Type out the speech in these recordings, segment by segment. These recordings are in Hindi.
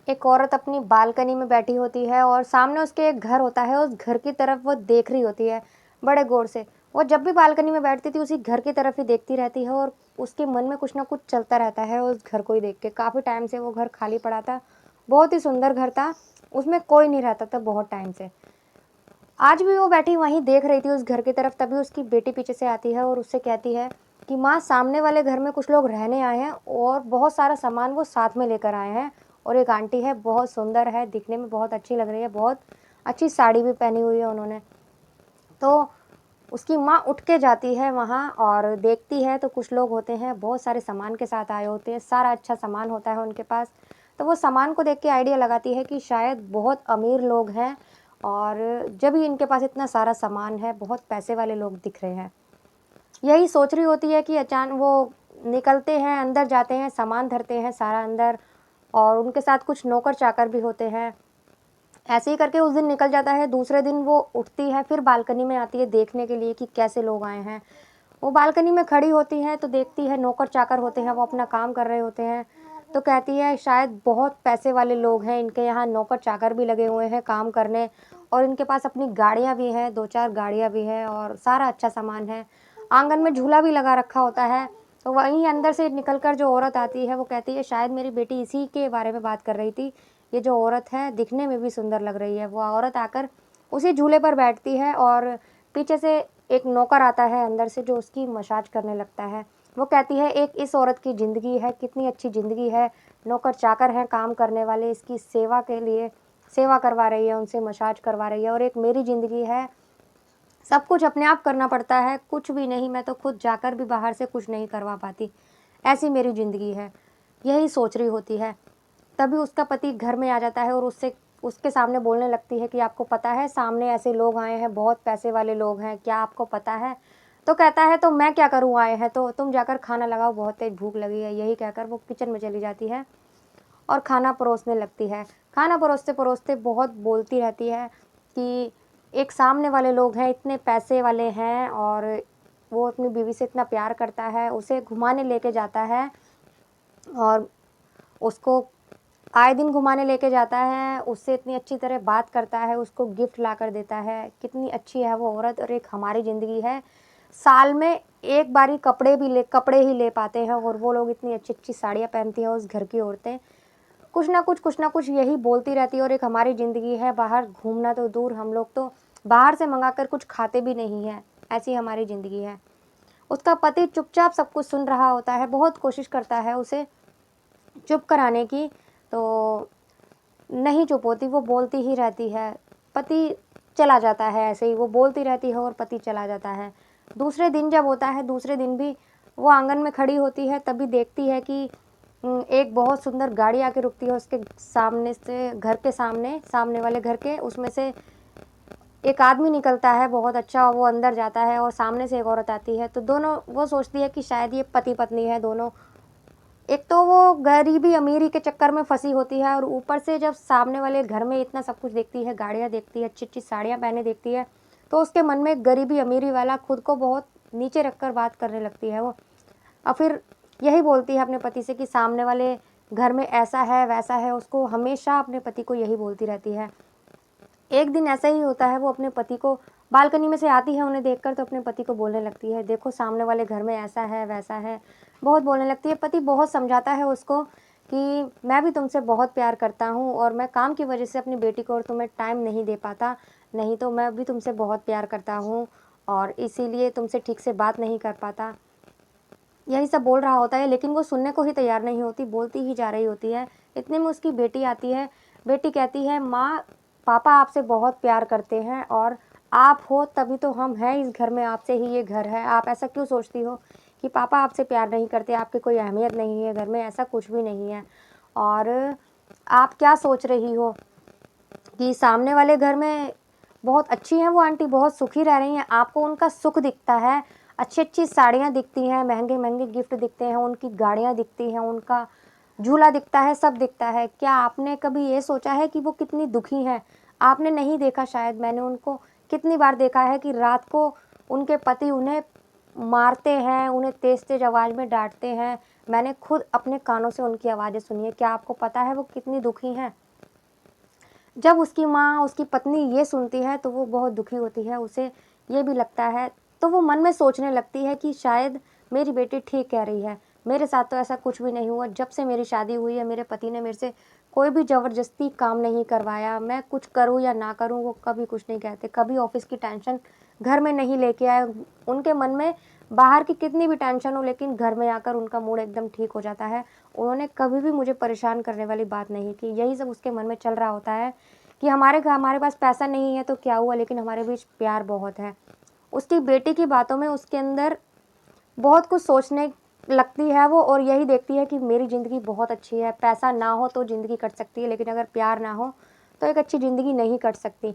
एक औरत अपनी बालकनी में बैठी होती है और सामने उसके एक घर होता है, उस घर की तरफ वो देख रही होती है बड़े गौर से। वो जब भी बालकनी में बैठती थी उसी घर की तरफ ही देखती रहती है और उसके मन में कुछ ना कुछ चलता रहता है उस घर को ही देख के। काफ़ी टाइम से वो घर खाली पड़ा था, बहुत ही सुंदर घर था, उसमें कोई नहीं रहता था बहुत टाइम से। आज भी वो बैठी वहीं देख रही थी उस घर की तरफ, तभी उसकी बेटी पीछे से आती है और उससे कहती है कि माँ, सामने वाले घर में कुछ लोग रहने आए हैं और बहुत सारा सामान वो साथ में लेकर आए हैं। और एक आंटी है, बहुत सुंदर है, दिखने में बहुत अच्छी लग रही है, बहुत अच्छी साड़ी भी पहनी हुई है उन्होंने। तो उसकी माँ उठ के जाती है वहाँ और देखती है तो कुछ लोग होते हैं, बहुत सारे सामान के साथ आए होते हैं, सारा अच्छा सामान होता है उनके पास। तो वो सामान को देख के आइडिया लगाती है कि शायद बहुत अमीर लोग हैं और जब ही इनके पास इतना सारा सामान है, बहुत पैसे वाले लोग दिख रहे हैं। यही सोच रही होती है कि अचानक वो निकलते हैं, अंदर जाते हैं, सामान धरते हैं सारा अंदर और उनके साथ कुछ नौकर चाकर भी होते हैं। ऐसे ही करके उस दिन निकल जाता है। दूसरे दिन वो उठती है, फिर बालकनी में आती है देखने के लिए कि कैसे लोग आए हैं। वो बालकनी में खड़ी होती है तो देखती है नौकर चाकर होते हैं, वो अपना काम कर रहे होते हैं। तो कहती है शायद बहुत पैसे वाले लोग हैं, इनके यहाँ नौकर चाकर भी लगे हुए हैं काम करने और इनके पास अपनी गाड़ियाँ भी हैं, 2-4 गाड़ियाँ भी हैं और सारा अच्छा सामान है। आंगन में झूला भी लगा रखा होता है। तो वहीं अंदर से निकल कर जो औरत आती है वो कहती है शायद मेरी बेटी इसी के बारे में बात कर रही थी। ये जो औरत है दिखने में भी सुंदर लग रही है। वो औरत आकर उसी झूले पर बैठती है और पीछे से एक नौकर आता है अंदर से जो उसकी मसाज करने लगता है। वो कहती है एक इस औरत की ज़िंदगी है, कितनी अच्छी ज़िंदगी है, नौकर चाकर हैं काम करने वाले, इसकी सेवा के लिए सेवा करवा रही है, उनसे मसाज करवा रही है और एक मेरी ज़िंदगी है, सब कुछ अपने आप करना पड़ता है, कुछ भी नहीं, मैं तो खुद जाकर भी बाहर से कुछ नहीं करवा पाती, ऐसी मेरी ज़िंदगी है। यही सोच रही होती है। तभी उसका पति घर में आ जाता है और उससे उसके सामने बोलने लगती है कि आपको पता है सामने ऐसे लोग आए हैं, बहुत पैसे वाले लोग हैं, क्या आपको पता है? तो कहता है तो मैं क्या करूँ, आए हैं तो तुम जाकर खाना लगाओ, बहुत तेज भूख लगी है। यही कहकर वो किचन में चली जाती है और खाना परोसने लगती है। खाना परोसते-परोसते बहुत बोलती रहती है कि एक सामने वाले लोग हैं, इतने पैसे वाले हैं और वो अपनी बीवी से इतना प्यार करता है, उसे घुमाने लेके जाता है और उसको आए दिन घुमाने लेके जाता है, उससे इतनी अच्छी तरह बात करता है, उसको गिफ्ट लाकर देता है। कितनी अच्छी है वो औरत और एक हमारी ज़िंदगी है। साल में एक बारी कपड़े ही ले पाते हैं और वो लोग इतनी अच्छी-अच्छी साड़ियाँ पहनती हैं उस घर की औरतें। कुछ ना कुछ यही बोलती रहती है और एक हमारी ज़िंदगी है, बाहर घूमना तो दूर, हम लोग तो बाहर से मँगाकर कुछ खाते भी नहीं हैं, ऐसी हमारी ज़िंदगी है। उसका पति चुपचाप सब कुछ सुन रहा होता है, बहुत कोशिश करता है उसे चुप कराने की, तो नहीं चुप होती, वो बोलती ही रहती है। पति चला जाता है ऐसे ही, वो बोलती रहती है और पति चला जाता है। दूसरे दिन जब होता है, दूसरे दिन भी वो आँगन में खड़ी होती है, तभी देखती है कि एक बहुत सुंदर गाड़ी आके रुकती है उसके सामने से, घर के सामने, सामने वाले घर के, उसमें से एक आदमी निकलता है बहुत अच्छा, वो अंदर जाता है और सामने से एक औरत आती है, तो दोनों वो सोचती है कि शायद ये पति-पत्नी है दोनों। एक तो वो गरीबी-अमीरी के चक्कर में फँसी होती है और ऊपर से जब सामने वाले घर में इतना सब कुछ देखती है, गाड़ियाँ देखती है, अच्छी-अच्छी साड़ियाँ पहने देखती है, तो उसके मन में गरीबी-अमीरी वाला खुद को बहुत नीचे रखकर बात करने लगती है वो। और फिर यही बोलती है अपने पति से कि सामने वाले घर में ऐसा है, वैसा है, उसको हमेशा अपने पति को यही बोलती रहती है। एक दिन ऐसा ही होता है, वो अपने पति को बालकनी में से आती है उन्हें देखकर तो अपने पति को बोलने लगती है, देखो सामने वाले घर में ऐसा है, वैसा है, बहुत बोलने लगती है। पति बहुत समझाता है उसको कि मैं भी तुमसे बहुत प्यार करता हूँ और मैं काम की वजह से अपनी बेटी को और तुम्हें टाइम नहीं दे पाता, नहीं तो मैं भी तुमसे बहुत प्यार करता हूँ और इसीलिए तुमसे ठीक से बात नहीं कर पाता। यही सब बोल रहा होता है लेकिन वो सुनने को ही तैयार नहीं होती, बोलती ही जा रही होती है। इतने में उसकी बेटी आती है, बेटी कहती है माँ, पापा आपसे बहुत प्यार करते हैं और आप हो तभी तो हम हैं इस घर में, आपसे ही ये घर है। आप ऐसा क्यों सोचती हो कि पापा आपसे प्यार नहीं करते, आपकी कोई अहमियत नहीं है घर में, ऐसा कुछ भी नहीं है। और आप क्या सोच रही हो कि सामने वाले घर में बहुत अच्छी हैं वो आंटी, बहुत सुखी रह रही हैं, आपको उनका सुख दिखता है, अच्छी-अच्छी साड़ियाँ दिखती हैं, महँगे-महँगे गिफ्ट दिखते हैं, उनकी गाड़ियाँ दिखती हैं, उनका झूला दिखता है, सब दिखता है। क्या आपने कभी ये सोचा है कि वो कितनी दुखी हैं? आपने नहीं देखा शायद, मैंने उनको कितनी बार देखा है कि रात को उनके पति उन्हें मारते हैं, उन्हें तेज़-तेज़ आवाज़ में डाँटते हैं। मैंने खुद अपने कानों से उनकी आवाज़ें सुनी है। क्या आपको पता है वो कितनी दुखी हैं? जब उसकी माँ, उसकी पत्नी ये सुनती है तो वो बहुत दुखी होती है, उसे ये भी लगता है, तो वो मन में सोचने लगती है कि शायद मेरी बेटी ठीक कह रही है, मेरे साथ तो ऐसा कुछ भी नहीं हुआ। जब से मेरी शादी हुई है मेरे पति ने मेरे से कोई भी ज़बरदस्ती काम नहीं करवाया, मैं कुछ करूँ या ना करूँ वो कभी कुछ नहीं कहते, कभी ऑफ़िस की टेंशन घर में नहीं लेके आए। उनके मन में बाहर की कितनी भी टेंशन हो लेकिन घर में आकर उनका मूड एकदम ठीक हो जाता है। उन्होंने कभी भी मुझे परेशान करने वाली बात नहीं की। यही सब उसके मन में चल रहा होता है कि हमारे पास पैसा नहीं है तो क्या हुआ, लेकिन हमारे बीच प्यार बहुत है। उसकी बेटी की बातों में उसके अंदर बहुत कुछ सोचने लगती है वो, और यही देखती है कि मेरी ज़िंदगी बहुत अच्छी है, पैसा ना हो तो ज़िंदगी कट सकती है, लेकिन अगर प्यार ना हो तो एक अच्छी ज़िंदगी नहीं कट सकती।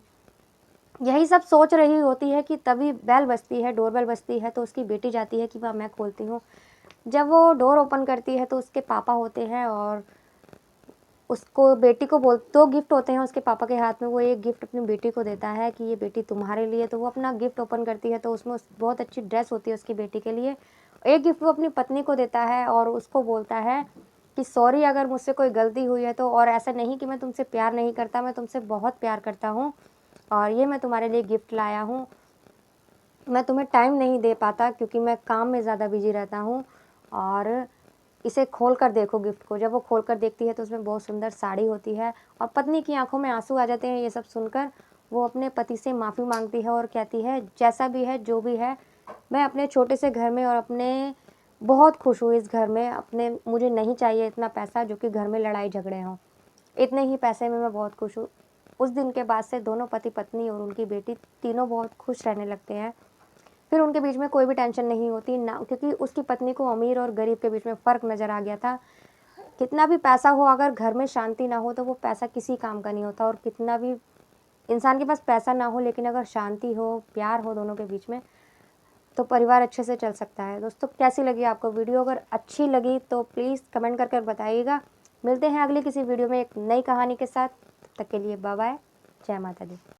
यही सब सोच रही होती है कि तभी बेल बजती है, डोरबेल बजती है, तो उसकी बेटी जाती है कि वाह मैं खोलती हूँ। जब वो डोर ओपन करती है तो उसके पापा होते हैं और उसको बेटी को 2 गिफ्ट होते हैं उसके पापा के हाथ में। वो एक गिफ्ट अपनी बेटी को देता है कि ये बेटी तुम्हारे लिए, तो वो अपना गिफ्ट ओपन करती है तो उसमें बहुत अच्छी ड्रेस होती है उसकी बेटी के लिए। एक गिफ्ट वो अपनी पत्नी को देता है और उसको बोलता है कि सॉरी अगर मुझसे कोई गलती हुई है तो, और ऐसा नहीं कि मैं तुमसे प्यार नहीं करता, मैं तुमसे बहुत प्यार करता हूँ और ये मैं तुम्हारे लिए गिफ्ट लाया हूँ। मैं तुम्हें टाइम नहीं दे पाता क्योंकि मैं काम में ज़्यादा बिज़ी रहता हूँ, और इसे खोल कर देखो गिफ्ट को। जब वो खोल कर देखती है तो उसमें बहुत सुंदर साड़ी होती है और पत्नी की आँखों में आँसू आ जाते हैं ये सब सुनकर। वो अपने पति से माफ़ी माँगती है और कहती है जैसा भी है, जो भी है, मैं अपने छोटे से घर में और अपने बहुत खुश हूँ इस घर में। अपने मुझे नहीं चाहिए इतना पैसा जो कि घर में लड़ाई झगड़े हों। इतने ही पैसे में मैं बहुत खुश हूँ। उस दिन के बाद से दोनों पति-पत्नी और उनकी बेटी तीनों बहुत खुश रहने लगते हैं। फिर उनके बीच में कोई भी टेंशन नहीं होती ना, क्योंकि उसकी पत्नी को अमीर और गरीब के बीच में फ़र्क नज़र आ गया था। कितना भी पैसा हो, अगर घर में शांति ना हो तो वो पैसा किसी काम का नहीं होता, और कितना भी इंसान के पास पैसा ना हो लेकिन अगर शांति हो, प्यार हो दोनों के बीच में, तो परिवार अच्छे से चल सकता है। दोस्तों कैसी लगी आपको वीडियो? अगर अच्छी लगी तो प्लीज़ कमेंट कर बताइएगा। मिलते हैं अगली किसी वीडियो में एक नई कहानी के साथ। तब तक के लिए बाय बाय। जय माता दी।